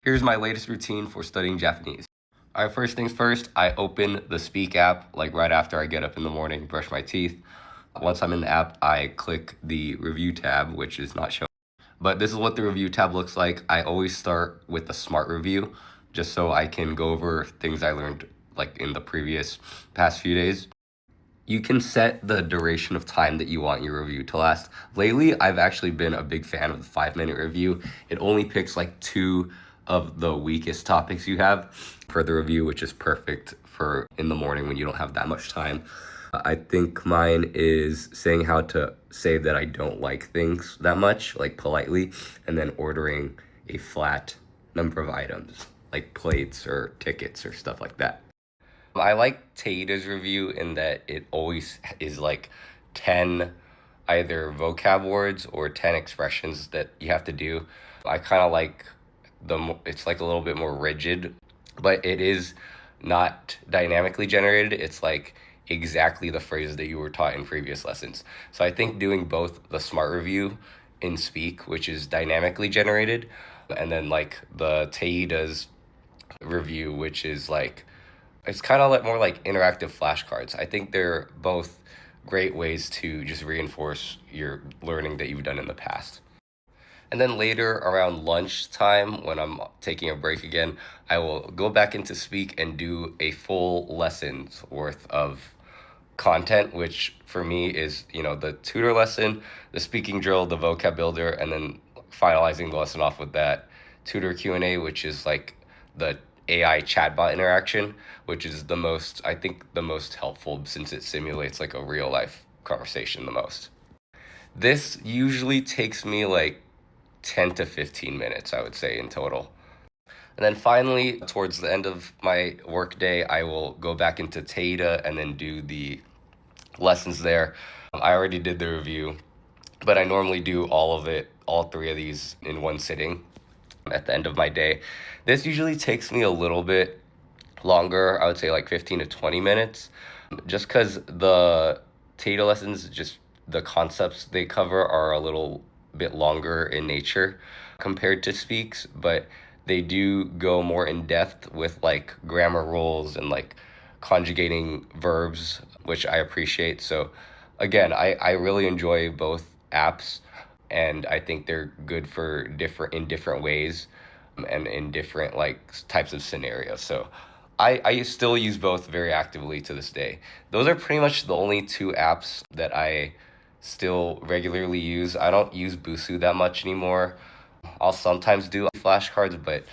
Here's my latest routine for studying Japanese. All right, first things first, I open the Speak app like right after I get up in the morning, brush my teeth. Once I'm in the app, I click the review tab, which is not showing. But this is what the review tab looks like. I always start with a smart review just so I can go over things I learned like in the previous past few days. You can set the duration of time that you want your review to last. Lately, I've actually been a big fan of the 5 minute review. It only picks like two of the weakest topics you have for the review, which is perfect for in the morning when you don't have that much time. I think mine is saying how to say that I don't like things that much, like politely, and then ordering a flat number of items, like plates or tickets or stuff like that. I like Taida's review in that it always is like 10 either vocab words or 10 expressions that you have to do. I kind of like it's like a little bit more rigid, but it is not dynamically generated. It's like exactly the phrases that you were taught in previous lessons. So I think doing both the smart review in Speak, which is dynamically generated, and then like the Taida's review, which is like it's kind of like more like interactive flashcards. I think they're both great ways to just reinforce your learning that you've done in the past. And then later around lunchtime, when I'm taking a break again, I will go back into Speak and do a full lesson's worth of content, which for me is, the tutor lesson, the speaking drill, the vocab builder, and then finalizing the lesson off with that tutor Q&A, which is like the AI chatbot interaction, which is I think the most helpful since it simulates like a real life conversation the most. This usually takes me like 10 to 15 minutes, I would say, in total. And then finally, towards the end of my workday, I will go back into Tata and then do the lessons there. I already did the review, but I normally do all three of these in one sitting at the end of my day. This usually takes me a little bit longer, I would say like 15 to 20 minutes, just because the Tata lessons, just the concepts they cover are a little bit longer in nature compared to Speaks, but they do go more in depth with like grammar rules and like conjugating verbs, which I appreciate. So again, I really enjoy both apps and I think they're good for different ways and in different like types of scenarios. So I still use both very actively to this day. Those are pretty much the only two apps that I still regularly use. I don't use Busu that much anymore. I'll sometimes do flashcards, but